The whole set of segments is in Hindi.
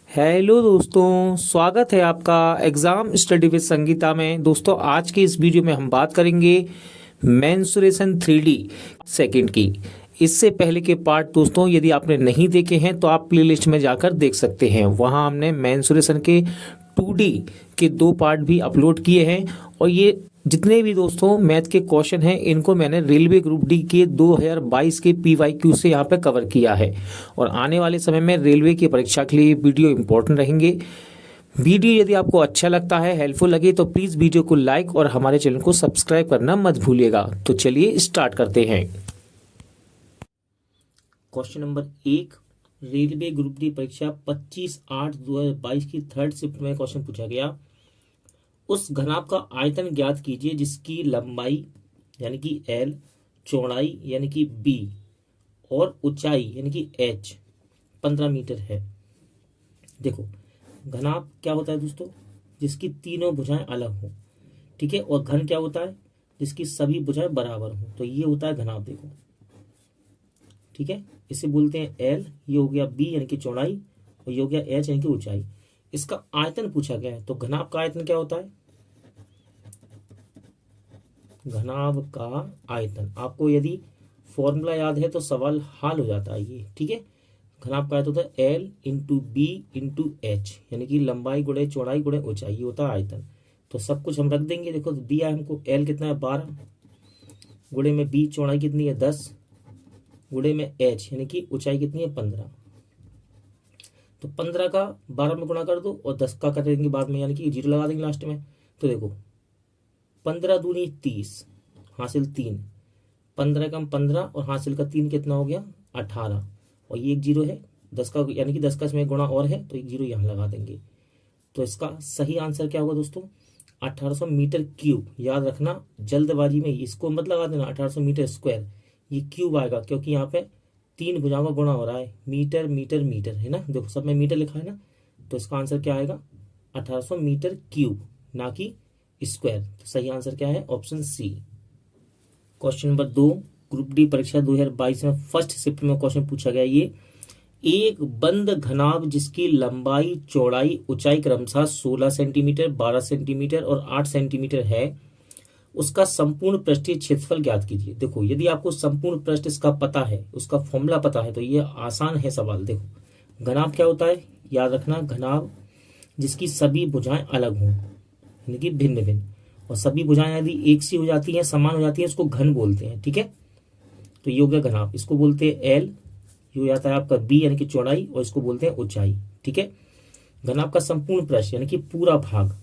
हेलो दोस्तों, स्वागत है आपका एग्ज़ाम स्टडी विद संगीता में। दोस्तों, आज की इस वीडियो में हम बात करेंगे मेंसुरेशन 3D सेकंड की। इससे पहले के पार्ट दोस्तों यदि आपने नहीं देखे हैं तो आप प्लेलिस्ट में जाकर देख सकते हैं। वहाँ हमने मेंसुरेशन के 2D के 2 पार्ट भी अपलोड किए हैं। और ये जितने भी दोस्तों मैथ के क्वेश्चन हैं इनको मैंने रेलवे ग्रुप डी के 2022 के PYQ से यहाँ पे कवर किया है। और आने वाले समय में रेलवे की परीक्षा के लिए वीडियो इंपॉर्टेंट रहेंगे। वीडियो यदि आपको अच्छा लगता है, हेल्पफुल लगे तो प्लीज़ वीडियो को लाइक और हमारे चैनल को सब्सक्राइब करना मत भूलिएगा। तो चलिए स्टार्ट करते हैं। Question number 1, railway group D परीक्षा 25/8/2022 की थर्ड शिफ्ट में क्वेश्चन पूछा गया। उस घनाभ का आयतन ज्ञात कीजिए जिसकी लंबाई यानी कि L, चौड़ाई यानी कि B और ऊंचाई यानी कि H 15 मीटर है। देखो, घनाभ क्या होता है दोस्तों? जिसकी तीनों भुजाएं अलग हो, ठीक है। और घन क्या होता है? जिसकी सभी भुजाएं बराबर हो। तो ये होता है घनाभ। देखो, ठीक है, इसे बोलते हैं L, ये हो गया B यानी कि चौड़ाई, और ये हो गया H यानी कि ऊंचाई। इसका आयतन पूछा गया है, तो घनाभ का आयतन क्या होता है? घनाभ का आयतन आपको यदि फॉर्मूला याद है तो सवाल हल हो जाता है ये, ठीक है। घनाभ का आयतन होता है L into b into H, यानी कि लंबाई गुणे चौड़ाई गुणे ऊंचाई, ये होता है आयतन। तो सब कुछ हम रख देंगे। देखो, दिया है हमको L कितना है 12, गुणे में B चौड़ाई कितनी है 10, गुणे में H यानी कि ऊंचाई कितनी है 15। तो 15 का 12 में गुणा कर दो और 10 का कर देंगे बाद में, यानी कि 0 लगा देंगे लास्ट में। तो देखो, 15 दूनी 30, हासिल 3, 15 कम 15 और हासिल का 3 कितना हो गया 18। और ये एक 0 है 10 का, यानी कि 10 का इसमें गुणा और है तो एक 0 यहाँ लगा देंगे। तो इसका सही आंसर क्या होगा दोस्तों? 1800 मीटर क्यूब। याद रखना, जल्दबाजी में इसको मत लगा देना 1800 मीटर स्क्वायर, ये क्यूब आएगा क्योंकि यहाँ पे 3 भुजाओं का गुणा हो रहा है। मीटर मीटर मीटर है ना, देखो सब में मीटर लिखा है ना। तो इसका आंसर क्या आएगा? 1800 मीटर क्यूब, ना कि स्क्वायर। तो सही आंसर क्या है? Option C. Question number 2, group D परीक्षा 2022 में फर्स्ट शिफ्ट में क्वेश्चन पूछा गया। ये एक बंद घनाभ जिसकी लंबाई चौड़ाई ऊंचाई क्रमशः 16 सेंटीमीटर, 12 सेंटीमीटर और 8 सेंटीमीटर है, उसका संपूर्ण पृष्ठीय क्षेत्रफल ज्ञात कीजिए। देखो, यदि आपको संपूर्ण पृष्ठ इसका पता है, उसका फॉर्मूला पता है, तो ये आसान है सवाल। देखो, घनाभ क्या होता है? याद रखना, घनाभ जिसकी सभी भुजाएं अलग हों, यानी कि भिन्न भिन्न, और सभी भुजाएं यदि एक सी हो जाती हैं, समान हो जाती हैं, इसको घन बोलते हैं, ठीक है। तो ये हो गया घनाभ, इसको बोलते हैं L, ये हो जाता है आपका B यानी कि चौड़ाई, और इसको बोलते हैं ऊंचाई, ठीक है। घनाभ का संपूर्ण पृष्ठ यानी कि पूरा भाग।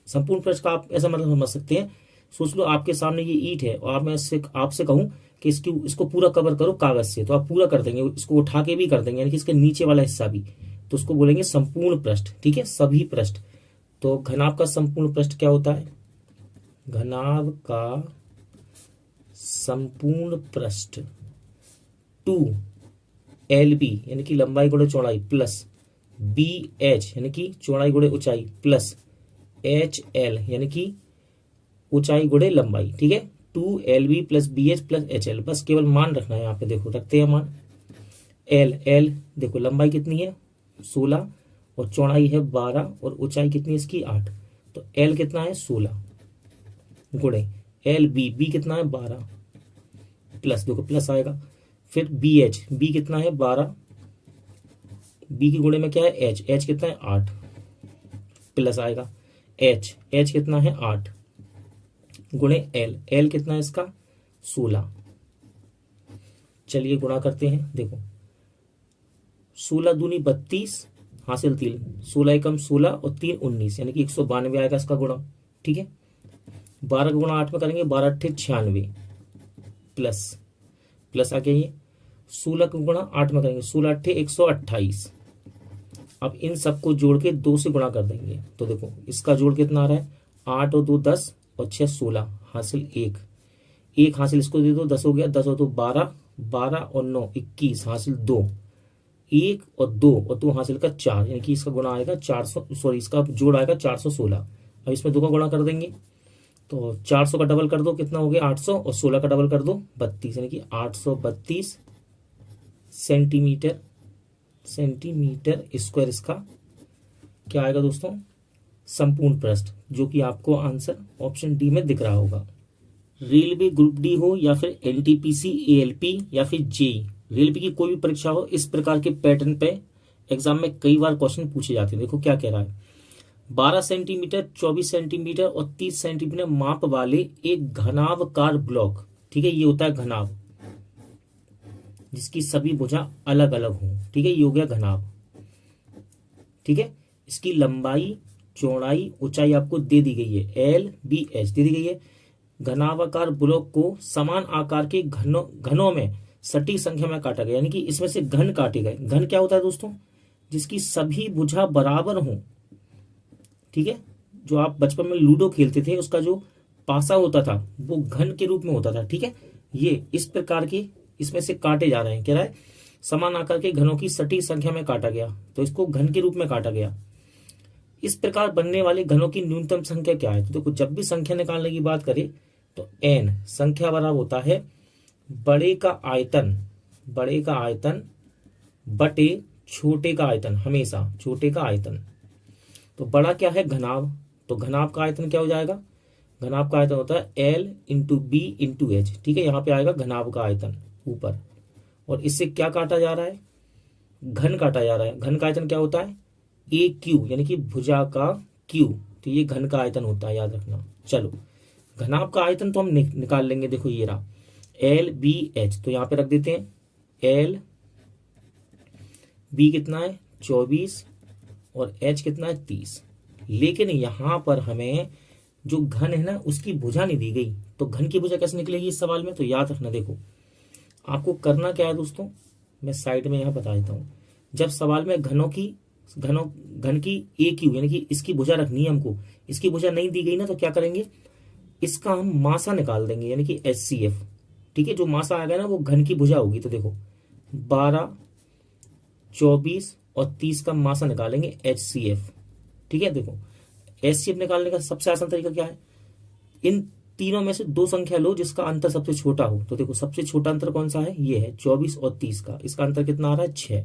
संपूर्ण पृष्ठ का आप ऐसा मतलब समझ सकते हैं, सोच लो आपके सामने ये ईंट है और मैं आपसे कहूं कि इसको पूरा कवर करो कागज से, तो आप पूरा कर देंगे, इसको उठा के भी कर देंगे, यानी कि इसके नीचे वाला हिस्सा भी। तो उसको बोलेंगे संपूर्ण पृष्ठ, ठीक है, सभी पृष्ठ। तो घनाभ का संपूर्ण पृष्ठ क्या होता है? घनाभ का संपूर्ण पृष्ठ 2LB यानी कि लंबाई गुणे चौड़ाई प्लस BH यानी कि चौड़ाई गुणे ऊंचाई प्लस HL यानी कि ऊंचाई गुणे लंबाई, ठीक है। 2LB plus BH plus HL, बस केवल मान रखना है यहाँ पे। देखो, रखते हैं मान। L देखो, लंबाई कितनी है 16 और चौड़ाई है 12 और ऊंचाई कितनी है इसकी 8। तो L कितना है 16 गुणे B कितना है 12 प्लस, देखो प्लस आएगा, फिर B कितना है 12, B की गुणे में क्या है H कितना है 8 प्लस आएगा, H कितना है 8 गुणे L कितना है इसका 16। चलिए गुणा करते हैं। देखो, 16 दूनी 32, हासिल 3, 16 एकम 16 और 3 19, यानी कि 192 आएगा इसका गुणा, ठीक है। 12 का गुणा 8 में करेंगे, 12 अट्ठे 96 प्लस आ गया ये। 16 का गुणा 8 में करेंगे, 16 अट्ठे 128। अब इन सबको जोड़ के 2 से गुणा कर देंगे, तो देखो इसका जोड़ कितना आ रहा है 8 और 2 10 और 6 16, हासिल 1 हासिल इसको दे दो, 10 हो गया, 10 और 2 12, 12 और 9 21, हासिल 2, 1 और 2 हासिल का 4, यानी कि इसका गुणा आएगा 400, सॉरी इसका जोड़ आएगा 416। अब इसमें 2 का गुणा कर देंगे, तो 400 का डबल कर दो, कितना हो गया 800, और 16 का डबल कर दो 32, यानी कि 832 सेंटीमीटर स्क्वायर इसका क्या आएगा दोस्तों, संपूर्ण पृष्ठ, जो कि आपको आंसर ऑप्शन डी में दिख रहा होगा। रेलवे ग्रुप डी हो या फिर एनटीपीसी, एएलपी या फिर जेई, रेलवे की कोई भी परीक्षा हो, इस प्रकार के पैटर्न पे एग्जाम में कई बार क्वेश्चन पूछे जाते हैं। देखो क्या कह रहा है, 12 सेंटीमीटर, 24 सेंटीमीटर और 30 सेंटीमीटर माप वाले एक घनावकार ब्लॉक, ठीक है, ये होता है घनाव, जिसकी सभी भुजा अलग अलग हों, ठीक है, ये हो गया घनाव, ठीक है। इसकी लंबाई, चौड़ाई, ऊंचाई आपको दे दी गई है, एल बी एच दे दी गई है। घनावाकार ब्लॉक को समान आकार के घनों में सटीक संख्या में काटा गया, यानी कि इसमें से घन काटे गए। घन क्या होता है दोस्तों, जिसकी सभी भुजा बराबर हो, ठीक है। जो आप बचपन में लूडो खेलते थे, उसका जो पासा होता था वो घन के रूप में होता था, ठीक है। ये इस प्रकार के इसमें से काटे जा रहे हैं, क्या है, समान आकार के घनों की सटीक संख्या में काटा गया, तो इसको घन के रूप में काटा गया। इस प्रकार बनने वाले घनों की न्यूनतम संख्या क्या है, तो देखो जब भी संख्या निकालने की बात करें तो n संख्या बराबर होता है बड़े का आयतन बटे छोटे का आयतन, हमेशा छोटे का आयतन। तो बड़ा क्या है, घनाव, तो घनाव का आयतन क्या हो जाएगा, घनाव का आयतन होता है L into b into h, ठीक है। यहाँ पे आएगा घनाव का आयतन ऊपर, और इससे क्या काटा जा रहा है, घन काटा जा रहा है। घन का आयतन क्या होता है, ए क्यू, यानी कि भुजा का क्यू, तो ये घन का आयतन होता है, याद रखना। चलो घनाभ का आयतन तो हम निकाल लेंगे, देखो ये रहा एल बी एच, तो यहाँ पे रख देते हैं एल बी कितना है 24 और एच कितना है 30। लेकिन यहाँ पर हमें जो घन है ना उसकी भुजा नहीं दी गई, तो घन की भुजा कैसे निकलेगी इस सवाल में, तो याद रखना। देखो आपको करना क्या है दोस्तों, मैं साइड में यहाँ बता देता हूँ। जब सवाल में घन की ए क्यू यानी कि इसकी भुजा रखनी है हमको, इसकी भुजा नहीं दी गई ना, तो क्या करेंगे, इसका हम मासा निकाल देंगे, यानी कि HCF, ठीक है। जो मासा आएगा ना वो घन की भुजा होगी। तो देखो 12, 24 और 30 का मासा निकालेंगे HCF, ठीक है। देखो HCF निकालने का सबसे आसान तरीका क्या है, इन तीनों में से दो संख्या लो जिसका अंतर सबसे छोटा हो। तो देखो सबसे छोटा अंतर कौन सा है, ये है 24 और 30 का, इसका अंतर कितना आ रहा है 6,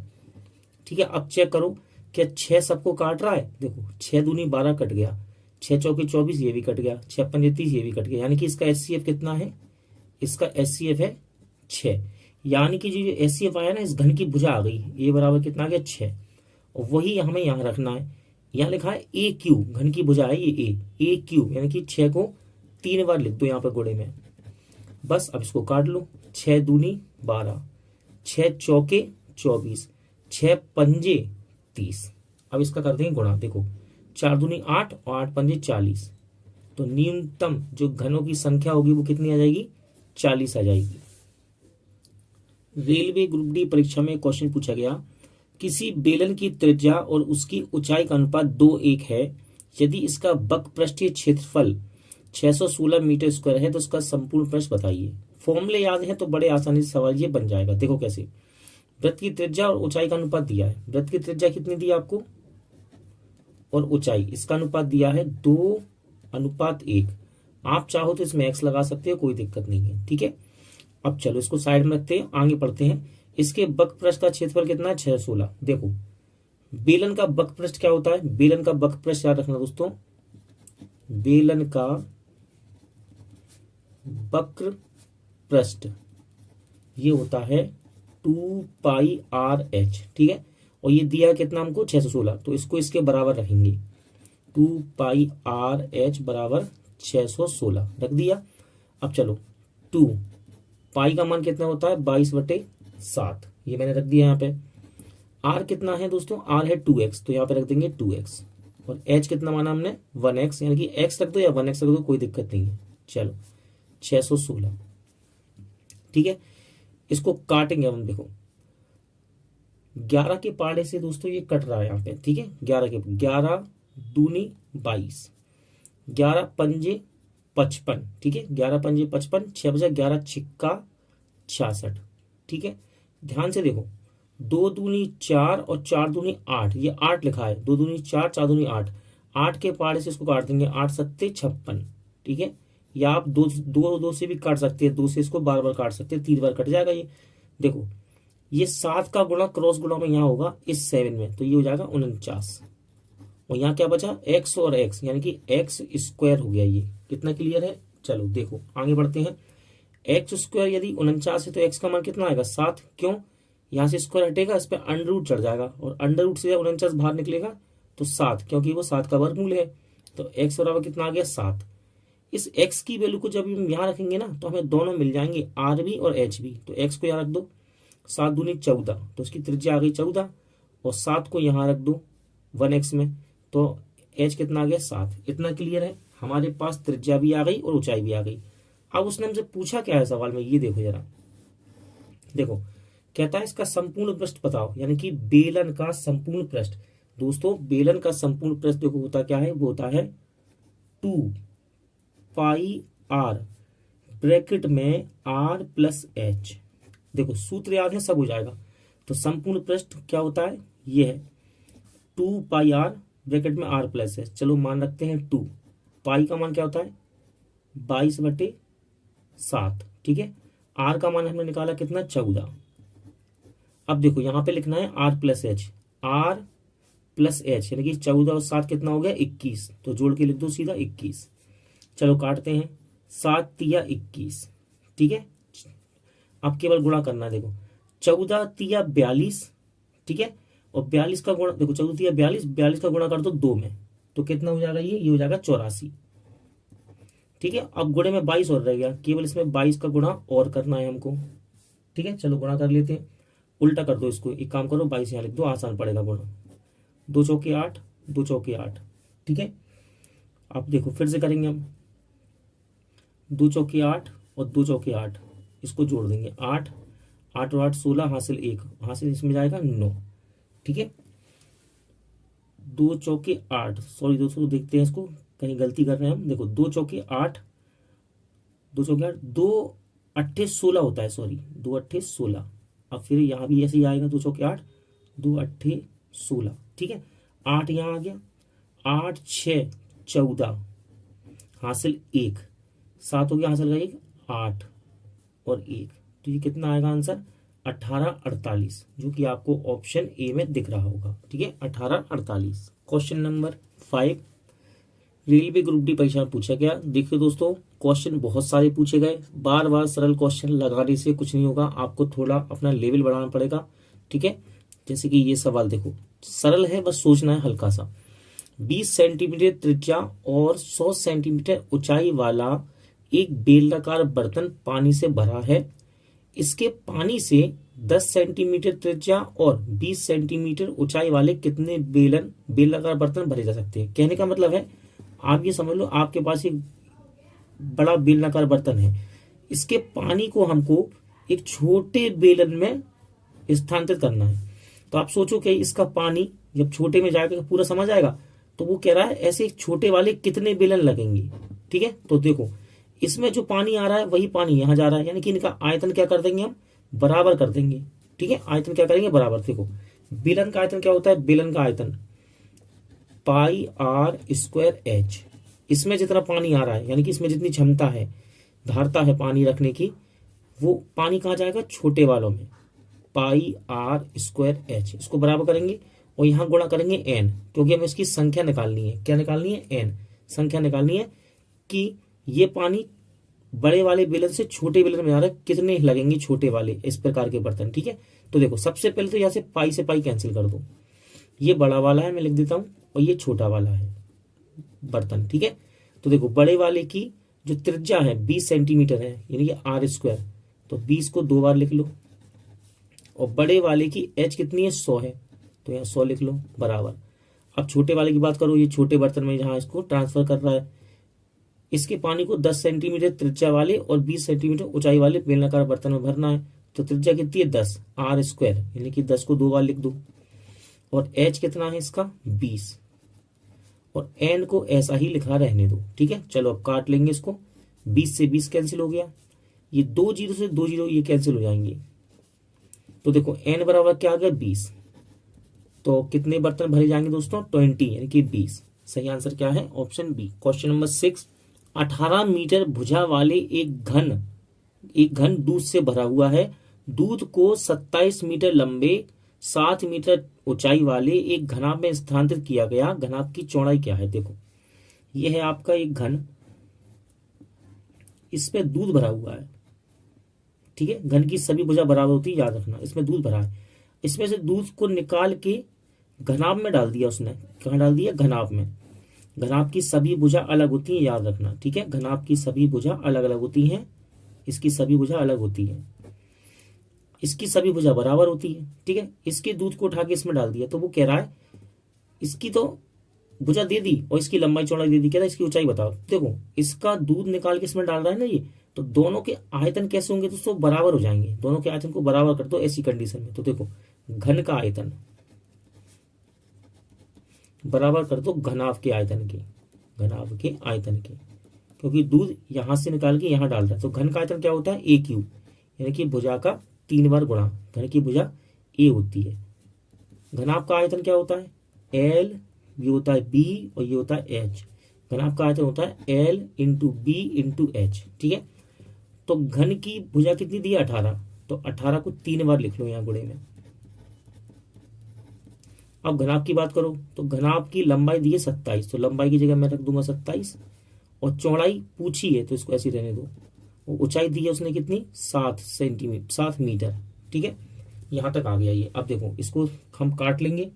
ठीक है। अब चेक करो क्या 6 सबको काट रहा है, देखो 6 दूनी 12 कट गया, 6 चौके 24 ये भी कट गया, 6 पंजे 30 ये भी कट गया, यानी कि इसका HCF कितना है, इसका HCF है 6। यानी कि जो HCF आया ना इस घन की भुजा आ गई, ये बराबर कितना आ गया 6, और वही हमें यहाँ रखना है। यहाँ लिखा है ए क्यू, घन की भुजा है ये ए क्यू, यानी कि 6 को 3 बार लिख दो यहाँ पे गुणे में, बस। अब इसको काट लो, 6 दूनी 12, 6 चौके 24, 6 पंजे 30। अब इसका कर देंगे गुणा, देखो 4 दूनी 8 और 8 पंजे 40, तो न्यूनतम जो घनों की संख्या होगी वो कितनी आ जाएगी, 40 आ जाएगी। रेलवे ग्रुप डी परीक्षा में क्वेश्चन पूछा गया, किसी बेलन की त्रिज्या और उसकी ऊंचाई का अनुपात 2:1 है, यदि इसका वक्रपृष्ठीय क्षेत्रफल 616 मीटर स्क्वायर है तो उसका संपूर्ण पृष्ठ बताइए। फॉर्मूले याद है तो बड़े आसानी से सवाल ये बन जाएगा। देखो कैसे, वृत्त की त्रिज्या और ऊंचाई का अनुपात दिया है। वृत्त की त्रिज्या कितनी दी आपको और ऊंचाई, इसका अनुपात दिया है 2:1। आप चाहो तो इसमें x लगा सकते हो, कोई दिक्कत नहीं है, ठीक है। अब चलो इसको साइड में रखते हैं, आगे बढ़ते हैं। इसके वक्रपृष्ठ का क्षेत्रफल कितना है 616। देखो बेलन का वक्रपृष्ठ क्या होता है, बेलन का वक्रपृष्ठ याद रखना दोस्तों, बेलन का वक्रपृष्ठ ये होता है 2πRh, ठीक है। और ये दिया है कितना हमको 616, तो इसको इसके बराबर रखेंगे, 2πRh बराबर 616 रख दिया। अब चलो 2 पाई का मान कितना होता है 22/7, ये मैंने रख दिया यहाँ पे। r कितना है दोस्तों, r है 2x, तो यहाँ पे रख देंगे 2x, और h कितना माना हमने 1x, यानी कि x रख दो या 1x रख दो, कोई दिक्कत नहीं है। चलो 616, ठीक है। इसको काटेंगे हम, देखो 11 के पाड़े से दोस्तों ये कट रहा है यहाँ पे, ठीक है। 11 दूनी 22, 11 पंजे 55, ठीक है। 11 पंजे 55, 6 बजा 11 छिक्का 66, ठीक है। ध्यान से देखो 2 दूनी 4 और 4 दूनी 8, ये 8 लिखा है, 2 दूनी 4, 4 दूनी 8, 8 के पाड़े से इसको काट देंगे, 8 सत्ते 56, ठीक है। या आप दो से भी काट सकते हैं, 2 से इसको बार बार काट सकते हैं, 3 बार कट जाएगा ये। देखो ये 7 का गुणा क्रॉस गुणा में यहाँ होगा इस 7 में, तो ये हो जाएगा 49, और यहाँ क्या बचा, एक्स और एक्स, यानी कि एक्स स्क्वायर हो गया। ये कितना क्लियर है। चलो देखो आगे बढ़ते हैं। एक्स स्क्वायर यदि 49 है तो एक्स का मान कितना आएगा, 7। क्यों, यहाँ से स्क्वायर हटेगा, इस पर अंडर रूट चढ़ जाएगा और अंडर रूट से 49 बाहर निकलेगा तो 7, क्योंकि वो 7 का वर्गमूल है। तो एक्स बराबर कितना आ गया, 7। इस एक्स की वैल्यू को जब हम यहाँ रखेंगे ना तो हमें दोनों मिल जाएंगे, आर भी और एच भी। तो एक्स को यहाँ रख दो, 7 दूनी 14, तो उसकी त्रिज्या आ गई 14, और 7 को यहाँ रख दो 1x में, तो एच कितना आ गया, 7। इतना क्लियर है। हमारे पास त्रिज्या भी आ गई और ऊंचाई भी आ गई। अब उसने हमसे पूछा क्या है सवाल में, ये देखो जरा, देखो कहता है इसका संपूर्ण पृष्ठ बताओ, यानी कि बेलन का संपूर्ण पृष्ठ। दोस्तों बेलन का संपूर्ण पृष्ठ देखो होता क्या है, वो होता है 2 पाई आर ब्रैकेट में आर प्लस एच। देखो सूत्र याद है, सब हो जाएगा। तो संपूर्ण पृष्ठ क्या होता है, ये है 2 पाई आर ब्रैकेट में आर प्लस एच। चलो मान रखते हैं 2, पाई का मान क्या होता है 22/7, ठीक है। आर का मान हमने निकाला कितना, 14। अब देखो यहाँ पे लिखना है r plus h, r plus h यानी कि 14 और 7 कितना हो गया, 21। तो जोड़ के लिख दो सीधा 21। चलो काटते हैं, 7 तिया 21, ठीक है। अब केवल गुणा करना है, देखो 14 तिया 42, ठीक है। और 42 का गुणा, देखो 14 तिया 42, 42 का गुणा कर दो 2 में, तो कितना हो जाएगा, ये हो जाएगा 84, ठीक है। अब गुणे में 22 और रह गया, केवल इसमें 22 का गुणा और करना है हमको, ठीक है। चलो गुणा कर लेते हैं, उल्टा कर दो इसको, एक काम करो 22 यहाँ लिख दो, आसान पड़ेगा गुणा। 2 चौके 8, 2 चौके 8, ठीक है। अब देखो फिर से करेंगे हम, 2 चौके 8 और 2 चौके 8, इसको जोड़ देंगे 8, 8 और 8 16, हासिल 1, हासिल इसमें जाएगा 9, ठीक है। 2 चौके 8, सॉरी दोस्तों देखते हैं इसको, कहीं गलती कर रहे हैं हम। देखो 2 चौके 8, 2 चौके 8, 2 अट्ठे 16 होता है, सॉरी 2 अट्ठे 16। अब फिर यहाँ भी ऐसे ही आएगा, 2 चौके 8, 2 अट्ठे 16, ठीक है। 8 यहाँ आ गया, 8 6 14, हासिल 1, 7 हो गया, हासिल का 1, 8 और 1, तो ये कितना आएगा आंसर, 1848, जो कि आपको ऑप्शन ए में दिख रहा होगा, ठीक है 1848। Question number 5 railway group D परीक्षा में पूछा गया। देखिए दोस्तों क्वेश्चन बहुत सारे पूछे गए, बार बार सरल क्वेश्चन लगाने से कुछ नहीं होगा, आपको थोड़ा अपना लेवल बढ़ाना पड़ेगा, ठीक है। जैसे कि ये सवाल देखो, सरल है, बस सोचना है हल्का सा। 20 सेंटीमीटर त्रिज्या और 100 सेंटीमीटर ऊंचाई वाला एक बेलनाकार बर्तन पानी से भरा है। इसके पानी से 10 सेंटीमीटर त्रिज्या और 20 सेंटीमीटर ऊंचाई वाले कितने बेलनाकार बर्तन भरे जा सकते हैं। कहने का मतलब है, आप ये समझ लो आपके पास एक बड़ा बेलनाकार बर्तन है, इसके पानी को हमको एक छोटे बेलन में स्थानांतरित करना है। तो आप सोचो कि इसका पानी जब छोटे में जाएगा तो पूरा समझ आएगा, तो वो कह रहा है ऐसे छोटे वाले कितने बेलन लगेंगे, ठीक है। तो देखो इसमें जो पानी आ रहा है वही पानी यहाँ जा रहा है, यानी कि इनका आयतन क्या कर देंगे हम, बराबर कर देंगे, ठीक है। आयतन क्या करेंगे, बराबर। देखो बेलन का आयतन क्या होता है, बेलन का आयतन पाई आर स्क्वायर एच। इसमें जितना पानी आ रहा है, यानी कि इसमें जितनी क्षमता है, धारता है पानी रखने की, वो पानी कहाँ जाएगा, छोटे वालों में, पाई आर स्क्वायर एच। इसको बराबर करेंगे और यहाँ गुणा करेंगे एन, क्योंकि हमें इसकी संख्या निकालनी है। क्या निकालनी है, एन, संख्या निकालनी है कि ये पानी बड़े वाले बेलन से छोटे बेलन में आ रहा है, कितने लगेंगे छोटे वाले इस प्रकार के बर्तन, ठीक है। तो देखो सबसे पहले तो यहाँ से पाई से पाई कैंसिल कर दो, ये बड़ा वाला है मैं लिख देता हूं, और ये छोटा वाला है बर्तन, ठीक है। तो देखो बड़े वाले की जो त्रिज्या है 20 सेंटीमीटर है, यानी कि आर स्क्वायर, तो 20 को 2 बार लिख लो, और बड़े वाले की एच कितनी है, 100 है, तो यहाँ 100 लिख लो, बराबर। अब छोटे वाले की बात करो, ये छोटे बर्तन में जहां इसको ट्रांसफर कर रहा है, इसके पानी को 10 सेंटीमीटर त्रिज्या वाले और 20 सेंटीमीटर ऊंचाई वाले बेलनाकार बर्तन में भरना है। तो त्रिज्या कितनी है, 10, आर स्क्वायर, यानी कि 10 को 2 बार लिख दो, और एच कितना है इसका, 20, और एन को ऐसा ही लिखा रहने दो, ठीक है। चलो अब काट लेंगे इसको, 20 से 20 कैंसिल हो गया, ये 2 जीरो से 2 जीरो ये कैंसिल हो जाएंगे। तो देखो एन बराबर क्या आ गया, 20। तो कितने बर्तन भरे जाएंगे दोस्तों, 20, यानी कि 20। सही आंसर क्या है, option B. Question number 6 18 metre भुजा वाले एक घन दूध से भरा हुआ है। दूध को 27 मीटर लंबे 7 मीटर ऊंचाई वाले एक घनाभ में स्थानांतरित किया गया घनाभ की चौड़ाई क्या है। देखो ये है आपका एक घन, इसमें दूध भरा हुआ है, ठीक है। घन की सभी भुजा बराबर होती है, याद रखना। इसमें दूध भरा है, इसमें से दूध को निकाल के घनाभ में डाल दिया उसने। कहाँ डाल दिया? घनाभ में। घनाभ की सभी भुजा अलग होती है, याद रखना, ठीक है। घनाभ की सभी भुजा अलग अलग होती हैं, इसकी सभी भुजा अलग होती है, इसकी सभी भुजा बराबर होती है, ठीक है। इसके दूध को उठा के इसमें डाल दिया, तो वो कह रहा है इसकी तो भुजा दे दी और इसकी लंबाई चौड़ाई दे दी, कह रहा है इसकी ऊंचाई बताओ। देखो इसका दूध निकाल के इसमें डाल रहा है ना ये, तो दोनों के आयतन कैसे होंगे दोस्तों? बराबर हो जाएंगे। दोनों के आयतन को बराबर कर दो ऐसी कंडीशन में। तो देखो घन का आयतन बराबर कर दो घनाभ के आयतन के, घनाभ के आयतन के, क्योंकि दूध यहां से निकाल के यहां डाल रहा है। तो घन का आयतन क्या होता है? ए क्यू, यानी कि भुजा का 3 बार गुणा। घन की भुजा ए होती है। घनाभ का आयतन क्या होता है? एल, ये होता है बी और ये होता है एच। घनाभ का आयतन होता है l into b into h, ठीक है। तो घन की भुजा कितनी दी है? 18। तो 18 को 3 बार लिख लो यहाँ गुणे में। अब घनाभ की बात करो तो घनाभ की लंबाई दी है 27, तो लंबाई की जगह मैं रख दूंगा 27। और चौड़ाई पूछी है तो इसको ऐसी रहने दो। और ऊंचाई दी है उसने कितनी? 7 सेंटीमीटर, 7 मीटर, ठीक है। यहां तक आ गया ये। अब देखो इसको हम काट लेंगे।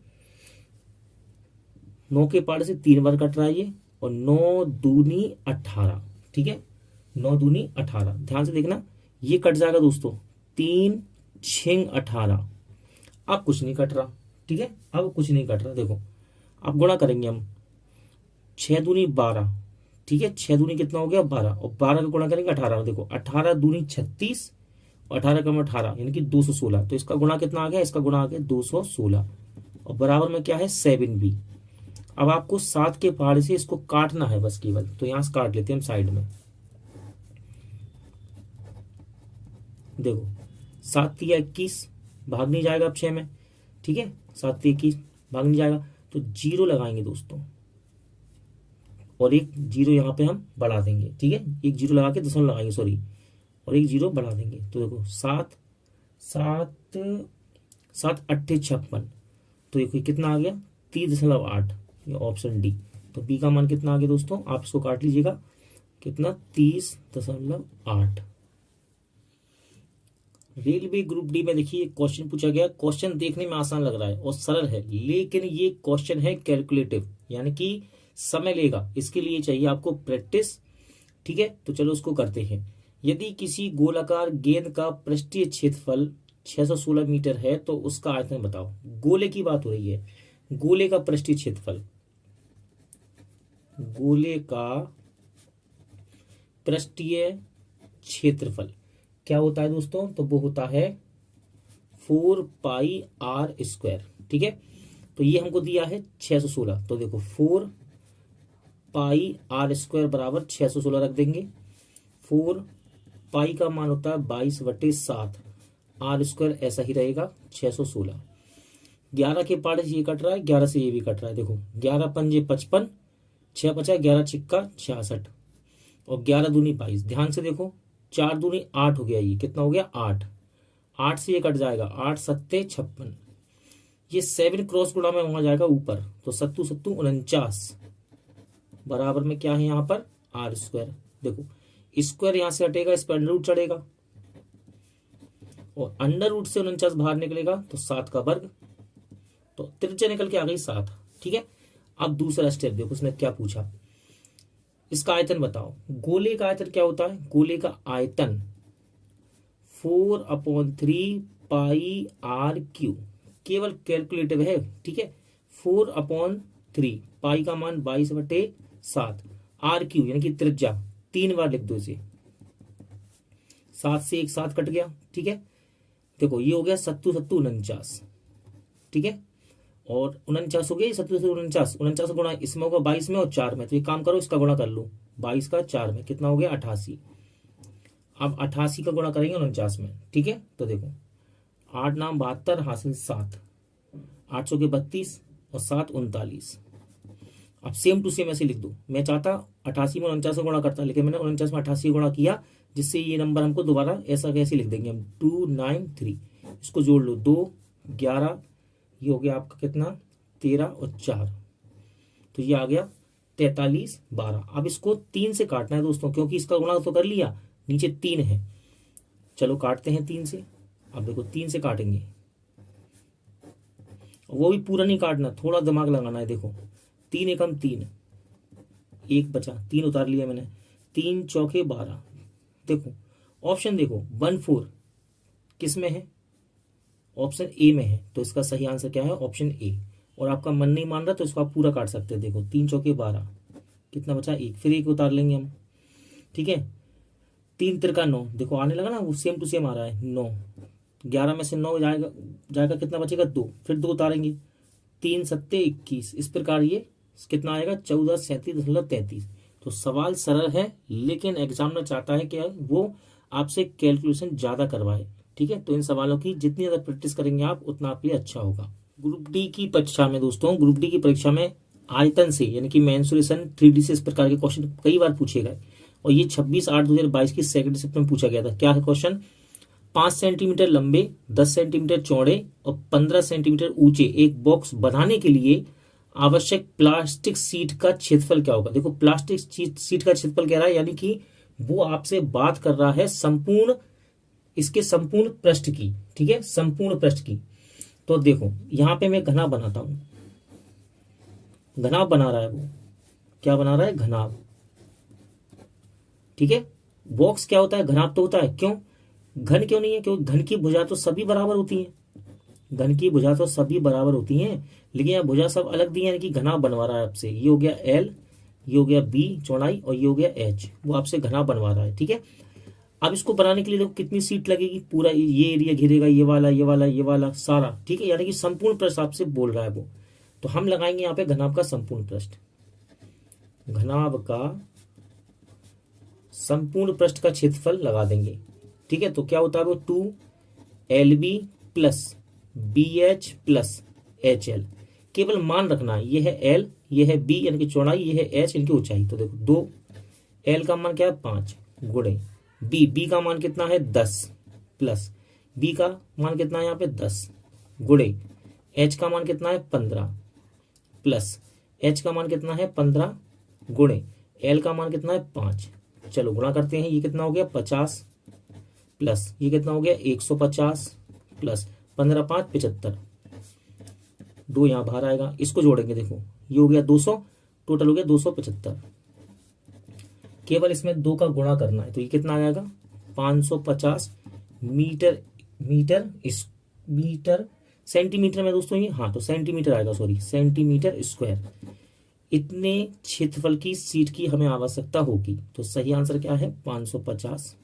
9 के पार से 3 बार कट रहा है ये, और 9 दूनी 18, ठीक है। 9 दूनी 18, ध्यान से देखना ये कट जाएगा दोस्तों। 3 6 18। अब कुछ नहीं कट रहा, ठीक है। अब कुछ नहीं कट रहा। देखो अब गुणा करेंगे हम। 6 दूनी 12, ठीक है। 6 दूनी कितना हो गया? 12, और 12 का गुणा करेंगे 18। देखो 18 दूनी 36 और 18 कम 18 यानी कि 216। तो इसका गुणा कितना आ गया? इसका गुणा आ गया 216, और बराबर में क्या है? 7b। अब आपको 7 के पहाड़ से इसको काटना है बस केवल, तो यहां से काट लेते हैं हम साइड में। देखो 7 या 21 भाग नहीं जाएगा अब 6 में, ठीक है। 7 21 भाग नहीं जाएगा, तो 0 लगाएंगे दोस्तों, और एक 0 यहाँ पे हम बढ़ा देंगे, ठीक है। एक 0 लगा के दशमलव लगाएंगे, सॉरी, और एक 0 बढ़ा देंगे। तो देखो 7 7 7 8 56, तो ये कितना आ गया? 30.8, ये ऑप्शन डी। तो बी का मान कितना आ गया दोस्तों? आप इसको काट लीजिएगा, कितना? 30.8। रेलवे ग्रुप डी में देखिए क्वेश्चन पूछा गया। क्वेश्चन देखने में आसान लग रहा है और सरल है, लेकिन ये क्वेश्चन है कैलकुलेटिव, यानी कि समय लेगा। इसके लिए चाहिए आपको प्रैक्टिस, ठीक है। तो चलो उसको करते हैं। यदि किसी गोलाकार गेंद का पृष्ठीय क्षेत्रफल 616 मीटर है तो उसका आयतन बताओ। गोले की बात हो रही है, गोले का पृष्ठीय क्षेत्रफल, गोले का पृष्ठीय क्षेत्रफल क्या होता है दोस्तों? तो वो होता है 4 पाई आर स्क्वायर, ठीक है। तो ये हमको दिया है 616, तो देखो 4 पाई आर स्क्वायर बराबर 616 रख देंगे। 4 पाई का मान होता है 22/7, आर स्क्वायर ऐसा ही रहेगा 616। 11 के पार्ट से ये कट रहा है, 11 से ये भी कट रहा है। देखो 11 पंजे 55, 6 बचा, 11 छिक्का 66, और 11 दूनी 22। ध्यान से देखो 4 दूनी 8 हो गया, ये कितना हो गया? 8। 8 से ये कट जाएगा, 8 सत्ते 56। ये 7 क्रॉस गुणा में वहां जाएगा ऊपर, तो 7 7 49 बराबर में क्या है यहाँ पर? Are square. देखो स्क्वायर यहां से हटेगा, इस पर अंडर रूट चढ़ेगा, और अंडर रूट से 49 बाहर निकलेगा तो 7 का वर्ग, तो त्रिज्या निकल के आ गई 7, ठीक है। अब दूसरा स्टेप देखो उसने क्या पूछा, इसका आयतन बताओ। गोले का आयतन क्या होता है? गोले का आयतन 4/3 पाई आर क्यू, केवल कैलकुलेटिव है, ठीक है। 4/3, पाई का मान 22/7, आर क्यू यानी कि त्रिज्या, 3 बार लिख दो इसे। 7 से एक 7 कट गया, ठीक है। देखो ये हो गया 7 7 49, ठीक है, और 49 हो गया। 7 7 49, 49 गुणा इसमें होगा 22 में और 4 में, तो ये काम करो इसका गुणा कर लो। 22 का 4 में कितना हो गया? 88। अब 88 का गुणा करेंगे 49 में, ठीक है। तो देखो 8 9 72 हासिल 7, 800 के 32 और 7 39। अब सेम टू सेम ऐसे लिख दो। मैं चाहता 88 में 49 का गुणा करता, लेकिन मैंने 49 में 88 गुणा किया, जिससे ये नंबर हमको दोबारा ऐसा कैसे लिख देंगे हम? 293। इसको जोड़ लो, 2 11 ये हो गया आपका कितना 13 और 4, तो ये आ गया 43 12। अब इसको 3 से काटना है दोस्तों, क्योंकि इसका गुणा तो कर लिया, नीचे 3 है। चलो काटते हैं 3 से। अब देखो 3 से काटेंगे, वो भी पूरा नहीं काटना, थोड़ा दिमाग लगाना है। देखो 3 एकम 3, 1 बचा, 3 उतार लिया मैंने, 3 चौके 12। देखो ऑप्शन देखो 1 4 किस में है, ऑप्शन ए में है, तो इसका सही आंसर क्या है, ऑप्शन ए। और आपका मन नहीं मान रहा तो इसको आप पूरा काट सकते हैं। देखो 3 चौके 12, कितना बचा 1, फिर 1 उतार लेंगे हम, ठीक है। 3 तिरका 9, देखो आने लगा ना, वो सेम टू सेम आ रहा है 9। 11 में से 9 जाएगा, जाएगा कितना बचेगा 2, फिर 2 उतारेंगे, 3 सत्ते 21। इस प्रकार ये कितना आएगा 14 37.33। तो सवाल सरल है, लेकिन एग्जामिनर चाहता है कि वो आपसे कैलकुलेशन ज्यादा करवाए, ठीक है। तो इन सवालों की जितनी ज्यादा प्रैक्टिस करेंगे आप, उतना आपके लिए अच्छा होगा। ग्रुप डी की परीक्षा में दोस्तों, ग्रुप डी की परीक्षा में आयतन से यानी कि मेंसुरेशन 3D से इस प्रकार के क्वेश्चन कई बार पूछे गए, और ये 26/8/2022 की सेकंड शिफ्ट में पूछा गया था। क्या है क्वेश्चन, 5 सेंटीमीटर लंबे, 10 सेंटीमीटर चौड़े और 15 सेंटीमीटर ऊंचे एक बॉक्स बनाने के लिए आवश्यक प्लास्टिक सीट का क्षेत्रफल क्या होगा। देखो प्लास्टिक सीट का क्षेत्रफल कह रहा है, यानी कि वो आपसे बात कर रहा है संपूर्ण, इसके संपूर्ण पृष्ठ की, ठीक है, संपूर्ण पृष्ठ की। तो देखो यहां पे मैं घनाभ बनाता हूं, घनाभ बना रहा है वो, क्या बना रहा है, घनाभ, ठीक है। बॉक्स क्या होता है, घनाभ तो होता है, क्यों, घन क्यों नहीं है, क्योंकि घन की भुजा तो सभी बराबर होती है, घन की भुजा तो सभी बराबर होती हैं, लेकिन यहाँ भुजा सब अलग दी है, यानी कि घनाभ बनवा रहा है आपसे। ये हो गया एल, ये हो गया बी चौड़ाई, और ये हो गया एच, वो आपसे घनाभ बनवा रहा है, ठीक है। अब इसको बनाने के लिए देखो कितनी सीट लगेगी, पूरा ये एरिया घेरेगा, ये वाला ये वाला ये वाला सारा, ठीक है, यानी कि संपूर्ण पृष्ठ आपसे बोल रहा है वो। तो हम लगाएंगे यहाँ पे घनाभ का संपूर्ण पृष्ठ, घनाभ का संपूर्ण पृष्ठ का क्षेत्रफल लगा देंगे, ठीक है। तो क्या होता है वो 2LB plus BH plus HL, केवल मान रखना है, ये है L, ये है B यानी कि चौड़ाई, ये है H इनकी ऊंचाई। तो देखो 2, L का मान क्या है 5 गुणे B का मान कितना है 10 प्लस B का मान कितना है यहाँ पे 10 गुणे H का मान कितना है 15 प्लस H का मान कितना है 15 गुणे L का मान कितना है 5। चलो गुणा करते हैं, ये कितना हो गया 50 प्लस ये कितना हो गया 150 प्लस 15 5 75, 2 यहाँ बाहर आएगा, इसको जोड़ेंगे, देखो ये हो गया 200, टोटल हो गया 275। केवल इसमें 2 का गुणा करना है, तो ये कितना आ जाएगा 550 मीटर, मीटर सेंटीमीटर में दोस्तों ये, हाँ तो सेंटीमीटर आएगा, सॉरी सेंटीमीटर स्क्वायर। इतने क्षेत्रफल की सीट की हमें आवश्यकता होगी। तो सही आंसर क्या है 550